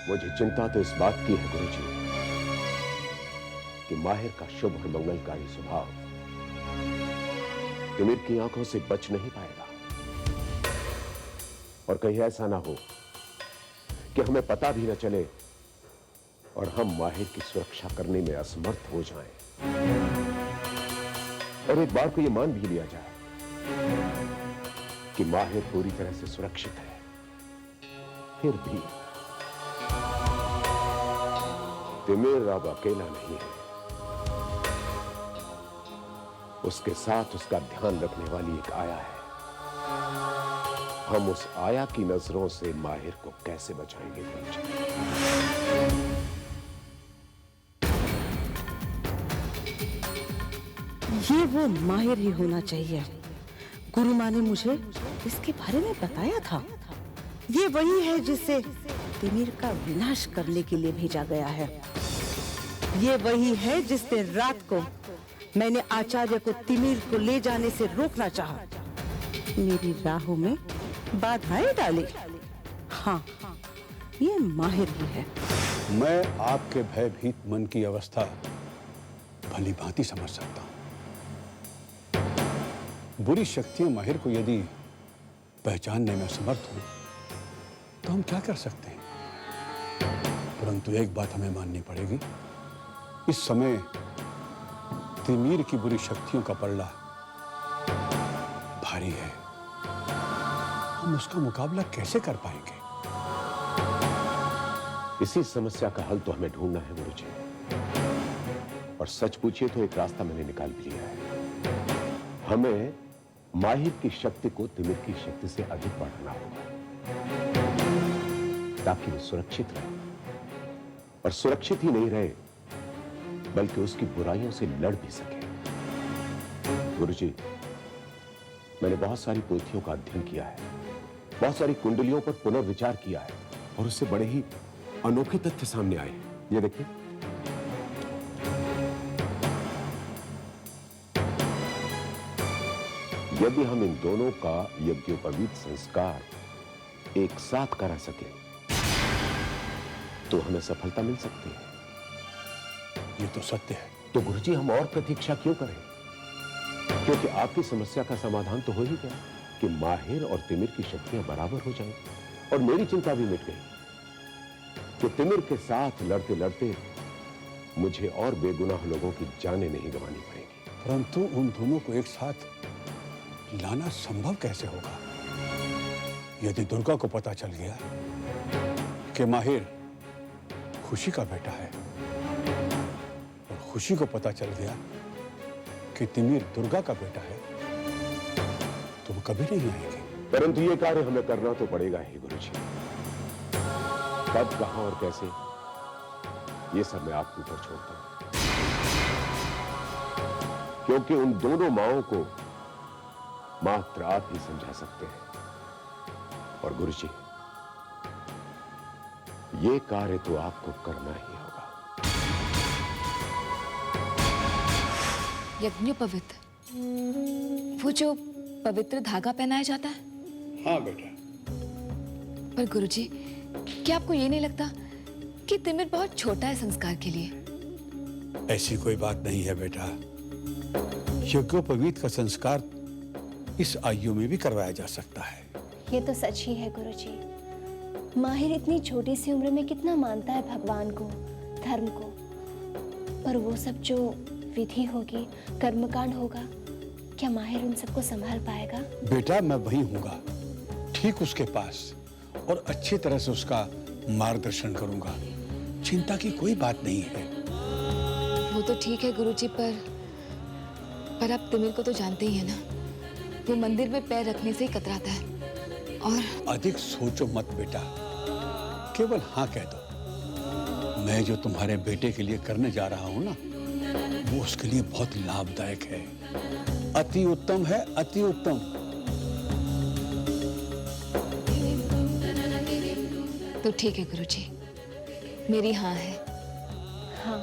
मुझे चिंता तो इस बात की है गुरुजी कि माहिर का शुभ और मंगलकारी स्वभाव तिमिर की आंखों से बच नहीं पाएगा, और कहीं ऐसा ना हो कि हमें पता भी न चले और हम माहिर की सुरक्षा करने में असमर्थ हो जाएं। और एक बार को यह मान भी लिया जाए कि माहिर पूरी तरह से सुरक्षित है, फिर भी तिमिर अब अकेला नहीं है। उसके साथ उसका ध्यान रखने वाली एक आया है। हम उस आया की नजरों से माहिर को कैसे बचाएंगे गुरुजी? ये वो माहिर ही होना चाहिए। गुरु माँ ने मुझे इसके बारे में बताया था। ये वही है जिसे तिमिर का विनाश करने के लिए भेजा गया है। ये वही है जिसने रात को मैंने आचार्य को तिमिर को ले जाने से रोकना चाहा, मेरी राहों में बाधाएं डाली। हाँ, ये माहिर ही है। मैं आपके भयभीत मन की अवस्था भली भांति समझ सकता हूं। बुरी शक्तियां माहिर को यदि पहचानने में असमर्थ हो तो हम क्या कर सकते हैं? परंतु एक बात हमें माननी पड़ेगी, इस समय तिमिर की बुरी शक्तियों का पलड़ा भारी है। हम उसका मुकाबला कैसे कर पाएंगे? इसी समस्या का हल तो हमें ढूंढना है गुरुजी, और सच पूछिए तो एक रास्ता मैंने निकाल भी लिया है। हमें माहिर की शक्ति को तिमिर की शक्ति से अधिक बढ़ाना होगा ताकि वो सुरक्षित रहे, और सुरक्षित ही नहीं रहे बल्कि उसकी बुराइयों से लड़ भी सके। गुरुजी, मैंने बहुत सारी पोथियों का अध्ययन किया है, बहुत सारी कुंडलियों पर पुनर्विचार किया है, और उससे बड़े ही अनोखे तथ्य सामने आए। ये देखिए, यदि हम इन दोनों का यज्ञोपवीत संस्कार एक साथ करा सके तो हमें सफलता मिल सकती है। ये तो सत्य है। तो गुरुजी, हम और प्रतीक्षा क्यों करें? क्योंकि आपकी समस्या का समाधान तो हो ही गया कि माहिर और तिमिर की शक्तियां बराबर हो जाएं, और मेरी चिंता भी मिट गई कि तिमिर के साथ लड़ते लड़ते मुझे और बेगुनाह लोगों की जानें नहीं गंवानी पड़ेगी। परंतु उन दोनों को एक साथ लाना संभव कैसे होगा? यदि दुर्गा को पता चल गया कि माहिर खुशी का बेटा है, और खुशी को पता चल गया कि तिमिर दुर्गा का बेटा है, तो वो कभी नहीं आएंगे। परंतु ये कार्य हमें करना तो पड़ेगा ही गुरुजी। कब, कहां और कैसे, ये सब मैं आपके ऊपर छोड़ता हूं, क्योंकि उन दोनों माओं को मात्र आप ही समझा सकते हैं। और गुरुजी, ये कार्य तो आपको करना ही होगा। यज्ञोपवीत, वो जो पवित्र धागा पहनाया जाता है? हाँ बेटा। पर गुरुजी, क्या आपको ये नहीं लगता कि तिमिर बहुत छोटा है संस्कार के लिए? ऐसी कोई बात नहीं है बेटा। यज्ञोपवीत का संस्कार इस आयु में भी करवाया जा सकता है। ये तो सच ही है गुरुजी। माहिर इतनी छोटी सी उम्र में कितना मानता है भगवान को, धर्म को, पर वो सब जो विधि होगी, कर्मकांड होगा, क्या माहिर उन सबको संभाल पाएगा? बेटा, मैं वहीं हूँगा, ठीक उसके पास, और अच्छी तरह से उसका मार्गदर्शन करूंगा। चिंता की कोई बात नहीं है। वो तो ठीक है गुरुजी, पर आप तिमिर को तो जानते ही है ना, वो मंदिर में पैर रखने से ही कतराता है। और अधिक सोचो मत बेटा, केवल हाँ कह दो। मैं जो तुम्हारे बेटे के लिए करने जा रहा हूं ना, वो उसके लिए बहुत लाभदायक है, अति उत्तम है, अति उत्तम। तो ठीक है गुरुजी, मेरी हाँ है। हाँ।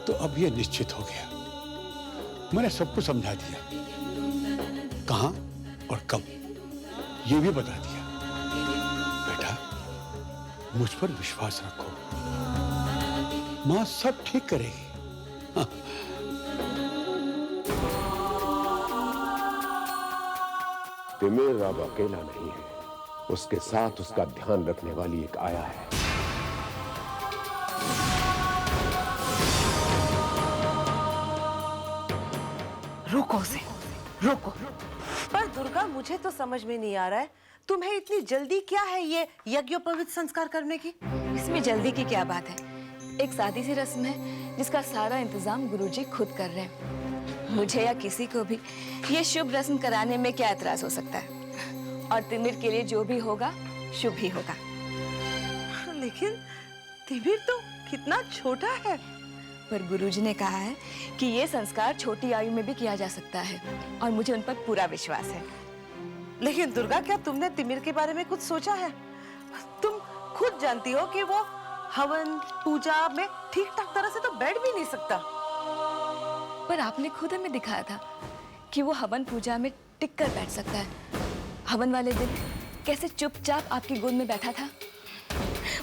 तो अब ये निश्चित हो गया। मैंने सबको समझा दिया, कहां और कब ये भी बता दिया। बेटा, मुझ पर विश्वास रखो, माँ सब ठीक करेगी। तिमिर अब अकेला नहीं है, उसके साथ उसका ध्यान रखने वाली एक आया है। रुको से, रुको। पर दुर्गा, मुझे तो समझ में नहीं आ रहा है, तुम्हें इतनी जल्दी क्या है ये यज्ञोपवीत संस्कार करने की? इसमें जल्दी की क्या बात है? एक सादी सी रस्म है जिसका सारा इंतजाम गुरुजी खुद कर रहे हैं। मुझे या किसी को भी ये शुभ रस्म कराने में क्या एतराज हो सकता है? और तिमिर के लिए जो भी होगा शुभ ही होगा। लेकिन तिमिर तो कितना छोटा है। पर गुरुजी ने कहा है कि ये संस्कार छोटी आयु में भी किया जा सकता है और मुझे उन पर पूरा विश्वास है। लेकिन दुर्गा, क्या तुमने तिमिर के बारे में कुछ सोचा है? तुम खुद जानती हो कि वो हवन पूजा में ठीक ठाक तरह से तो बैठ भी नहीं सकता। पर आपने खुद हमें दिखाया था कि वो हवन पूजा में टिक कर बैठ सकता है। हवन वाले दिन कैसे चुपचाप आपकी गोद में बैठा था।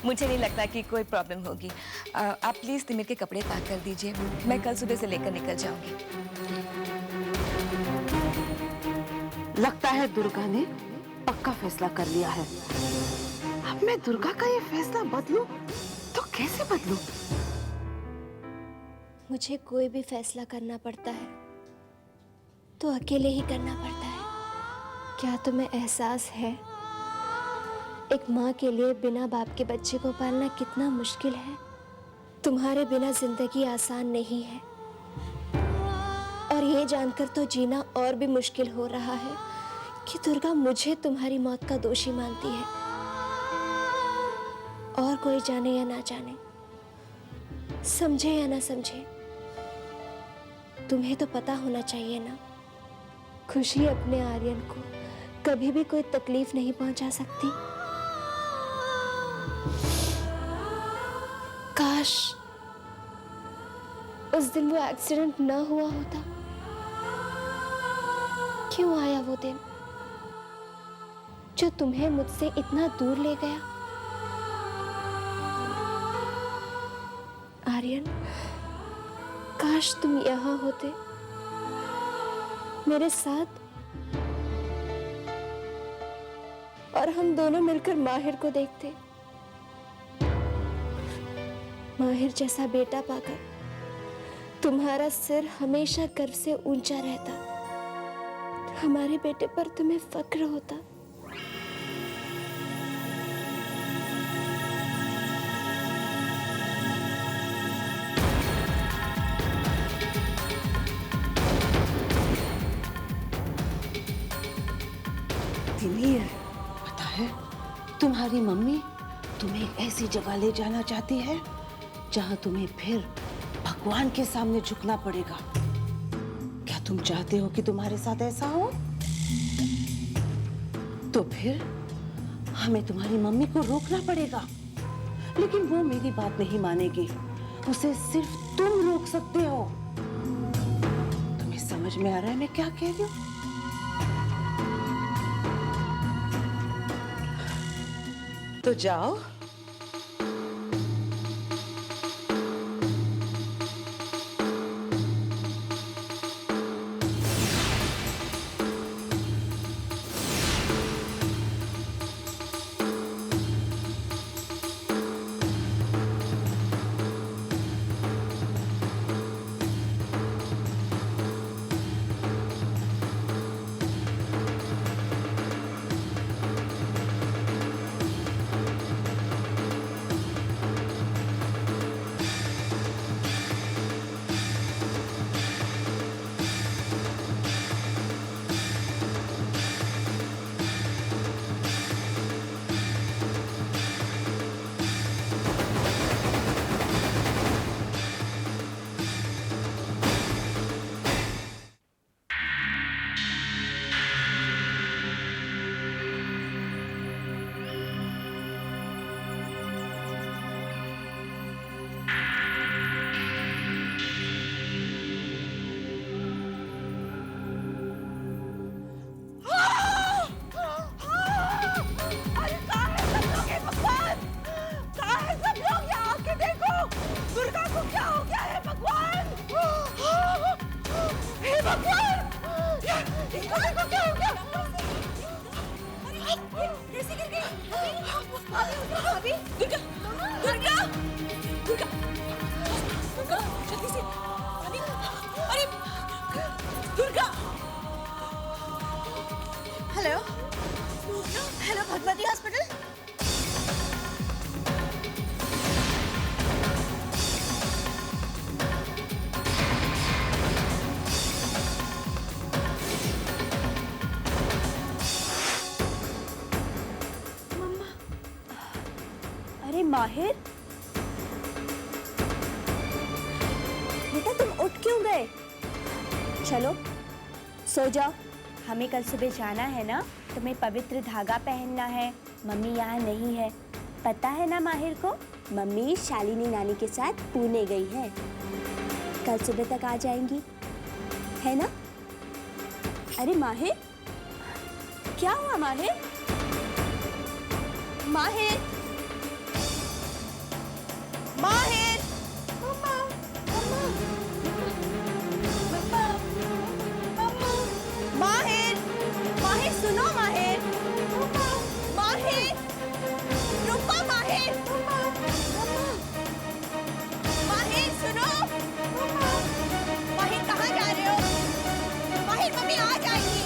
मुझे नहीं लगता कि कोई प्रॉब्लम होगी। आप प्लीज तिमिर के कपड़े पैक कर दीजिए, मैं कल सुबह से लेकर निकल जाऊंगी। लगता है दुर्गा ने पक्का फैसला कर लिया है। अब मैं दुर्गा का ये फैसला बदलूं तो कैसे बदलूं? मुझे कोई भी फैसला करना पड़ता है तो अकेले ही करना पड़ता है। क्या तुम्हें एहसास है एक माँ के लिए बिना बाप के बच्चे को पालना कितना मुश्किल है? तुम्हारे बिना जिंदगी आसान नहीं है, और ये जानकर तो जीना और भी मुश्किल हो रहा है कि दुर्गा मुझे तुम्हारी मौत का दोषी मानती है। और कोई जाने या ना जाने, समझे या ना समझे, तुम्हें तो पता होना चाहिए ना, खुशी अपने आर्यन को कभी भी कोई तकलीफ नहीं पहुंचा सकती। काश उस दिन वो एक्सीडेंट ना हुआ होता। क्यों आया वो दिन जो तुम्हें मुझसे इतना दूर ले गया? आर्यन, काश तुम यहाँ होते मेरे साथ, और हम दोनों मिलकर माहिर को देखते। माहिर जैसा बेटा पाकर तुम्हारा सिर हमेशा गर्व से ऊंचा रहता, हमारे बेटे पर तुम्हें फक्र होता। तिमिर, पता है तुम्हारी मम्मी तुम्हें एक ऐसी जगह ले जाना चाहती है जहां तुम्हें फिर भगवान के सामने झुकना पड़ेगा। क्या तुम चाहते हो कि तुम्हारे साथ ऐसा हो? तो फिर हमें तुम्हारी मम्मी को रोकना पड़ेगा, लेकिन वो मेरी बात नहीं मानेगी, उसे सिर्फ तुम रोक सकते हो। तुम्हें समझ में आ रहा है मैं क्या कह रही हूँ? तो जाओ। भाभी, दुर्गा, दुर्गा, दुर्गा, दुर्गा, जल्दी से, भाभी, अरे, Durga. Hello, hello Bhagwati hospital. अरे माहिर, बेटा तुम उठ क्यों गए? चलो सो जाओ, हमें कल सुबह जाना है ना, तुम्हें पवित्र धागा पहनना है। मम्मी यहाँ नहीं है, पता है ना माहिर को? मम्मी शालिनी नानी के साथ पुणे गई है, कल सुबह तक आ जाएंगी, है ना? अरे माहिर, क्या हुआ माहिर? माहिर, माहिर, मम्मा, मम्मा, मम्मा, मम्मा, माहिर, माहिर सुनो माहिर, मम्मा, माहिर, रुको माहिर, मम्मा, मम्मा, माहिर सुनो, मम्मा, माहिर कहाँ जा रहे हो? माहिर मम्मी आ जाएंगी।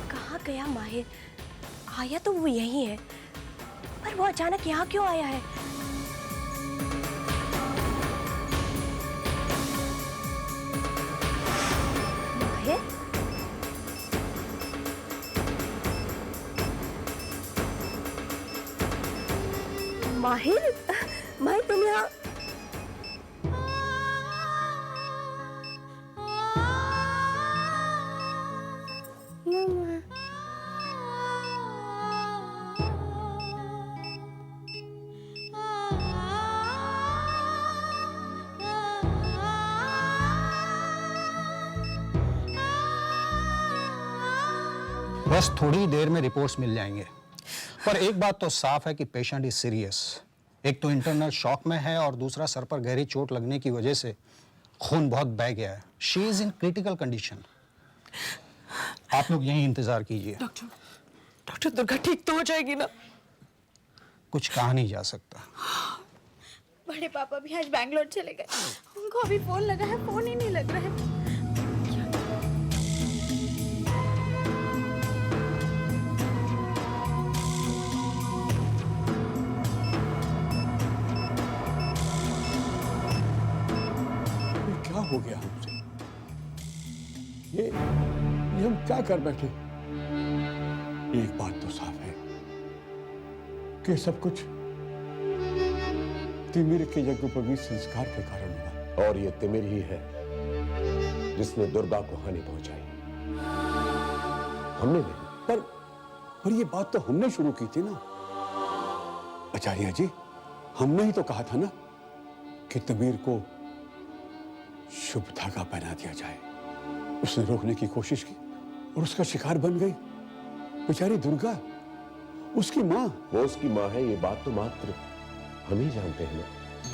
कहाँ गया माहिर? आया तो वो यही है, पर वो अचानक यहाँ क्यों आया है? माहिर? माहिर, माहिर तुम यहाँ? मम्मा। बस थोड़ी देर में रिपोर्ट्स मिल जाएंगे, पर एक बात तो साफ है कि पेशेंट इज सीरियस। एक तो इंटरनल शॉक में है और दूसरा सर पर गहरी चोट लगने की वजह से खून बहुत बह गया है। She is in critical condition. आप लोग यहीं इंतजार कीजिए। डॉक्टर दुर्गा ठीक तो हो जाएगी ना? कुछ कहा नहीं जा सकता। बड़े पापा भी आज बैंगलोर चले गए, उनको अभी फोन लगा है, फोन ही नहीं लग रहा है। क्या हो गया हमसे? ये हम क्या कर बैठे? एक बात तो साफ है कि सब कुछ तिमिर के यज्ञोपवीत संस्कार के कारण हुआ। और ये तिमिर ही है जिसने दुर्गा को हानि पहुंचाई, हमने नहीं। पर ये बात तो हमने शुरू की थी ना आचार्य जी। हमने ही तो कहा था ना कि तिमिर को शुभ धागा पहना दिया जाए। उसने रोकने की कोशिश की और उसका शिकार बन गई बेचारी दुर्गा, उसकी माँ। वो उसकी माँ है, ये बात तो मात्र हम ही जानते हैं ना।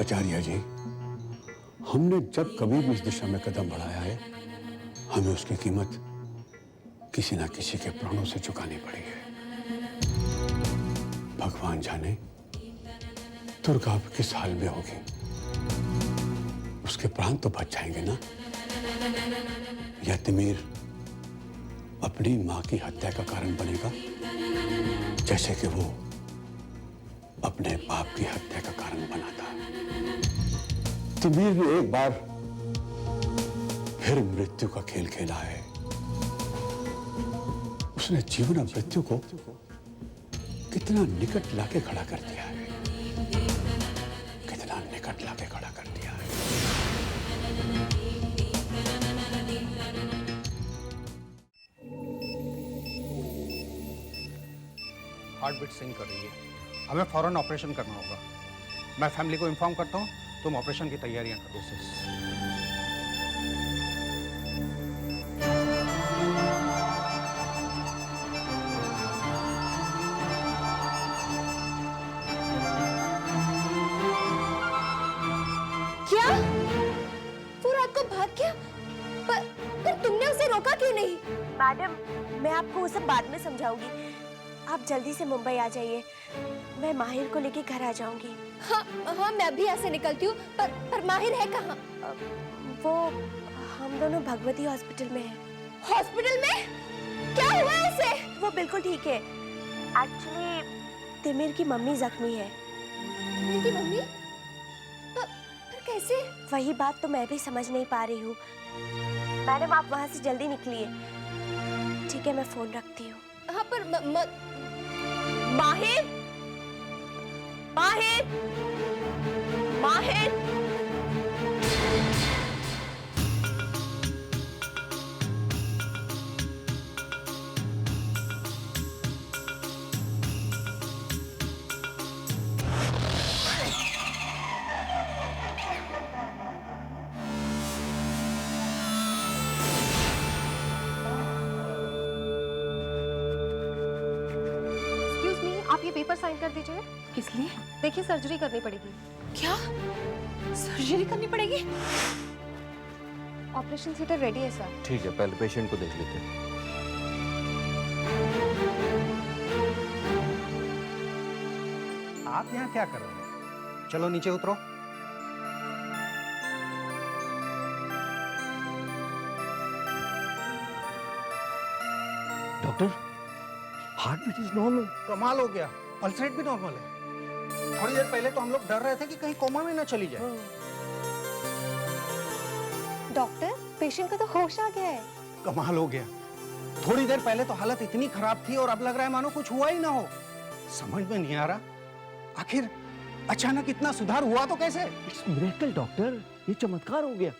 आचार्य जी, हमने जब कभी भी इस दिशा में कदम बढ़ाया है, हमें उसकी कीमत किसी ना किसी के प्राणों से चुकानी पड़ी है। भगवान जाने दुर्गा अब किस हाल में होगी। उसके प्राण तो बच जाएंगे ना, या तिमिर अपनी मां की हत्या का कारण बनेगा जैसे कि वो अपने बाप की हत्या का कारण बना था। तिमिर ने एक बार फिर मृत्यु का खेल खेला है। उसने जीवन और मृत्यु को कितना निकट लाके खड़ा कर दिया है, कितना निकट लाके खड़ा कर दिया है। हार्ट बीट सिंक कर रही है, हमें फौरन ऑपरेशन करना होगा। मैं फैमिली को इन्फॉर्म करता हूँ, तुम ऑपरेशन की तैयारियां करो। क्यों नहीं? मैडम, मैं आपको वो सब बाद में समझाऊंगी। आप जल्दी से मुंबई आ जाइए, मैं माहिर को लेके घर आ जाऊंगी। हाँ हाँ, मैं भी ऐसे निकलती हूँ, पर माहिर है कहाँ? वो हम दोनों भगवती हॉस्पिटल में हैं। हॉस्पिटल में? क्या हुआ है उसे? वो बिल्कुल ठीक है। एक्चुअली तिमिर की मम्मी जख्मी है। मेरी मम्मी? पर कैसे? वही बात तो मैं भी समझ नहीं पा रही हूँ। मैडम, आप वहाँ से जल्दी निकलिए। ठीक है, मैं फोन रखती हूँ। हाँ, पर माहिर, माहिर, माहिर। एक्सक्यूज मी, आप ये पेपर साइन कर दीजिए। किस लिए? देखिए, सर्जरी करनी पड़ेगी। क्या सर्जरी करनी पड़ेगी? ऑपरेशन थिएटर रेडी है सर। ठीक है, पहले पेशेंट को देख लेते हैं। आप यहाँ क्या कर रहे हैं? चलो नीचे उतरो। Doctor, heart beat is normal. कमाल हो गया, पल्स रेट भी नॉर्मल है। थोड़ी देर पहले तो हम लोग डर रहे थे कि कहीं कोमा में ना चली जाए। डॉक्टर, पेशेंट का तो होश आ गया है। कमाल हो गया। थोड़ी देर पहले तो हालत इतनी खराब थी और अब लग रहा है मानो कुछ हुआ ही ना हो। समझ में नहीं आ रहा आखिर अचानक इतना सुधार हुआ तो कैसे? इट्स मिरेकल डॉक्टर, ये चमत्कार हो गया।